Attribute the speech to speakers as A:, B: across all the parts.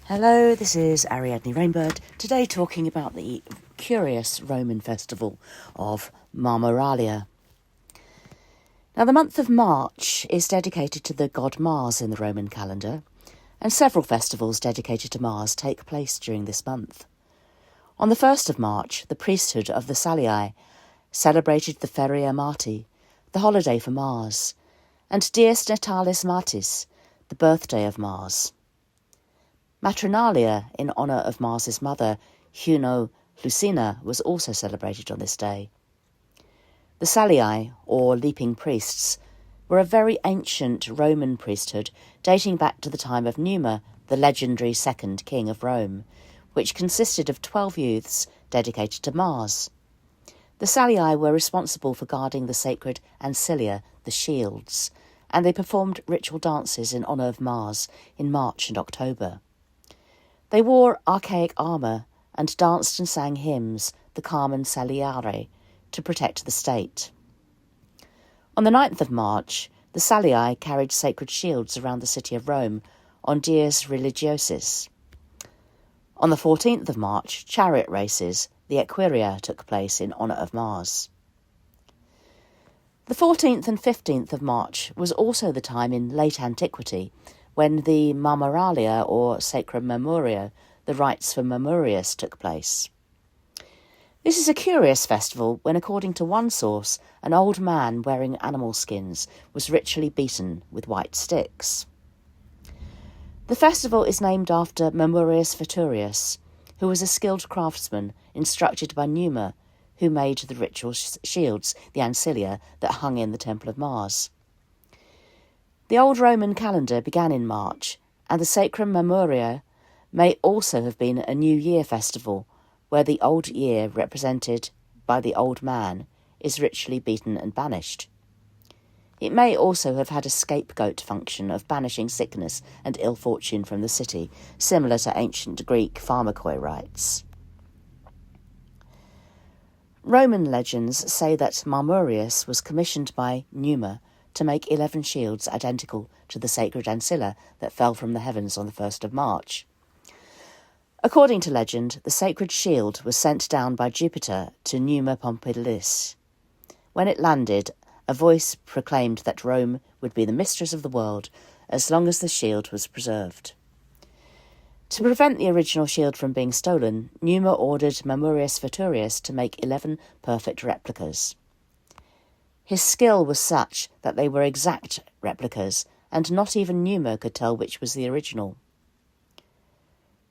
A: Hello, this is Ariadne Rainbird, today talking about the curious Roman festival of Mamuralia. Now, the month of March is dedicated to the god Mars in the Roman calendar, and several festivals dedicated to Mars take place during this month. On the 1st of March, the priesthood of the Salii celebrated the Feria Marti, the holiday for Mars, and Dies Natalis Martis, the birthday of Mars. Matronalia, in honour of Mars's mother, Juno Lucina, was also celebrated on this day. The Salii, or leaping priests, were a very ancient Roman priesthood dating back to the time of Numa, the legendary second king of Rome, which consisted of 12 youths dedicated to Mars. The Salii were responsible for guarding the sacred ancilia, the shields, and they performed ritual dances in honour of Mars in March and October. They wore archaic armour and danced and sang hymns, the Carmen Saliare, to protect the state. On the 9th of March, the Salii carried sacred shields around the city of Rome on Dies Religiosis. On the 14th of March, chariot races, the Equiria, took place in honour of Mars. The 14th and 15th of March was also the time in late antiquity when the Mamaralia, or Sacrum Mamurio, the rites for Mamurius, took place. This is a curious festival when, according to one source, an old man wearing animal skins was ritually beaten with white sticks. The festival is named after Mamurius Veturius, who was a skilled craftsman instructed by Numa, who made the ritual shields, the ancilia, that hung in the Temple of Mars. The old Roman calendar began in March, and the Sacrum Mamurio may also have been a New Year festival, where the old year, represented by the old man, is ritually beaten and banished. It may also have had a scapegoat function of banishing sickness and ill fortune from the city, similar to ancient Greek pharmakoi rites. Roman legends say that Mamurius was commissioned by Numa to make 11 shields identical to the sacred ancilla that fell from the heavens on the 1st of March. According to legend, the sacred shield was sent down by Jupiter to Numa Pompilius. When it landed, a voice proclaimed that Rome would be the mistress of the world as long as the shield was preserved. To prevent the original shield from being stolen, Numa ordered Mamurius Veturius to make 11 perfect replicas. His skill was such that they were exact replicas, and not even Numa could tell which was the original.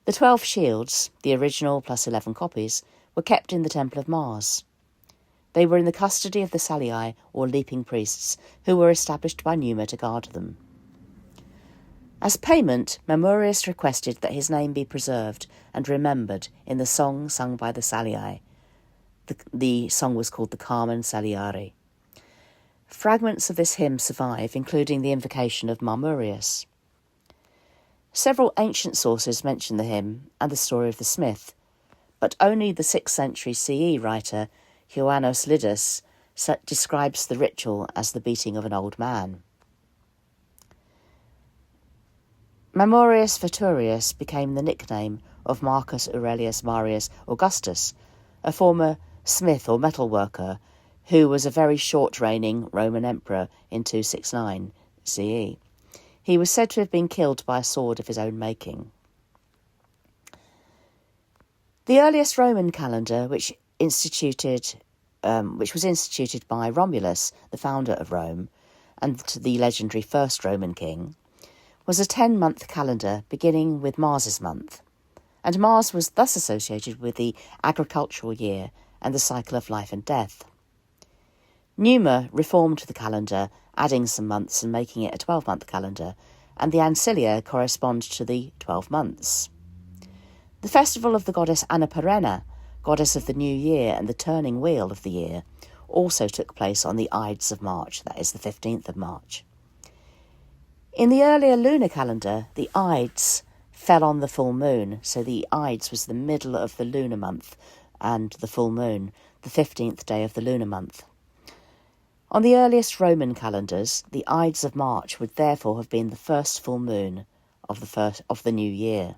A: The 12 shields, the original plus 11 copies, were kept in the Temple of Mars. They were in the custody of the Salii, or leaping priests, who were established by Numa to guard them. As payment, Mamurius requested that his name be preserved and remembered in the song sung by the Salii. The song was called the Carmen Saliare. Fragments of this hymn survive, including the invocation of Mamurius. Several ancient sources mention the hymn and the story of the smith, but only the 6th century CE writer Ioannos Lidas describes the ritual as the beating of an old man. Mamurius Veturius became the nickname of Marcus Aurelius Marius Augustus, a former smith or metalworker who was a very short-reigning Roman emperor in 269 CE. He was said to have been killed by a sword of his own making. The earliest Roman calendar, which was instituted by Romulus, the founder of Rome, and the legendary first Roman king, was a 10-month calendar beginning with Mars's month, and Mars was thus associated with the agricultural year and the cycle of life and death. Numa reformed the calendar, adding some months and making it a 12-month calendar, and the ancilia correspond to the 12 months. The festival of the goddess Anna, goddess of the new year and the turning wheel of the year, also took place on the Ides of March, that is the 15th of March. In the earlier lunar calendar, the Ides fell on the full moon, so the Ides was the middle of the lunar month, and the full moon, the 15th day of the lunar month. On the earliest Roman calendars, the Ides of March would therefore have been the first full moon of the new year.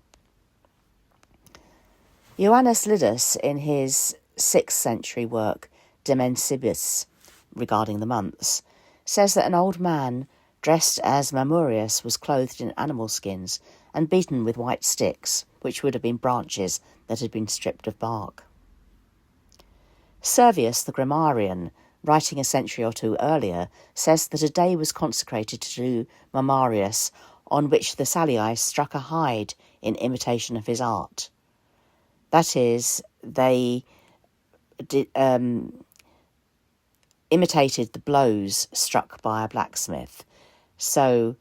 A: Johannes Lidus, in his 6th century work De Mensibus, regarding the months, says that an old man dressed as Mamurius was clothed in animal skins and beaten with white sticks, which would have been branches that had been stripped of bark. Servius the grammarian, writing a century or two earlier, says that a day was consecrated to Mamarius on which the Salii struck a hide in imitation of his art. That is, they imitated the blows struck by a blacksmith. So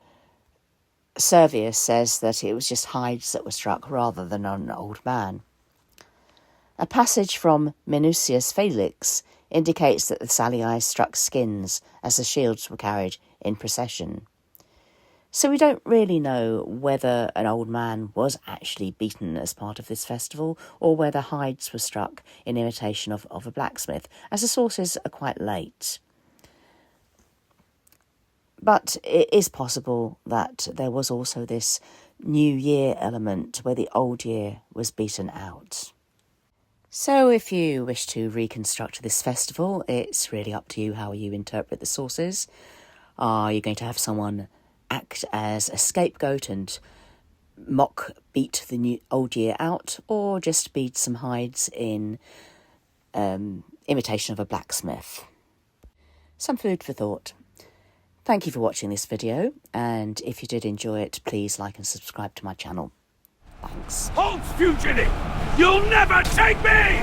A: Servius says that it was just hides that were struck rather than on an old man. A passage from Minucius Felix indicates that the Salii struck skins as the shields were carried in procession. So we don't really know whether an old man was actually beaten as part of this festival or whether hides were struck in imitation of a blacksmith, as the sources are quite late. But it is possible that there was also this New Year element where the old year was beaten out. So if you wish to reconstruct this festival, it's really up to you how you interpret the sources. Are you going to have someone act as a scapegoat and beat the old year out, or just beat some hides in imitation of a blacksmith? Some food for thought. Thank you for watching this video, and if you did enjoy it, please like and subscribe to my channel. Thanks.
B: Halt, fugitive! You'll never take me!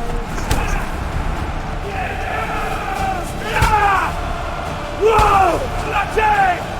B: Whoa! Latte!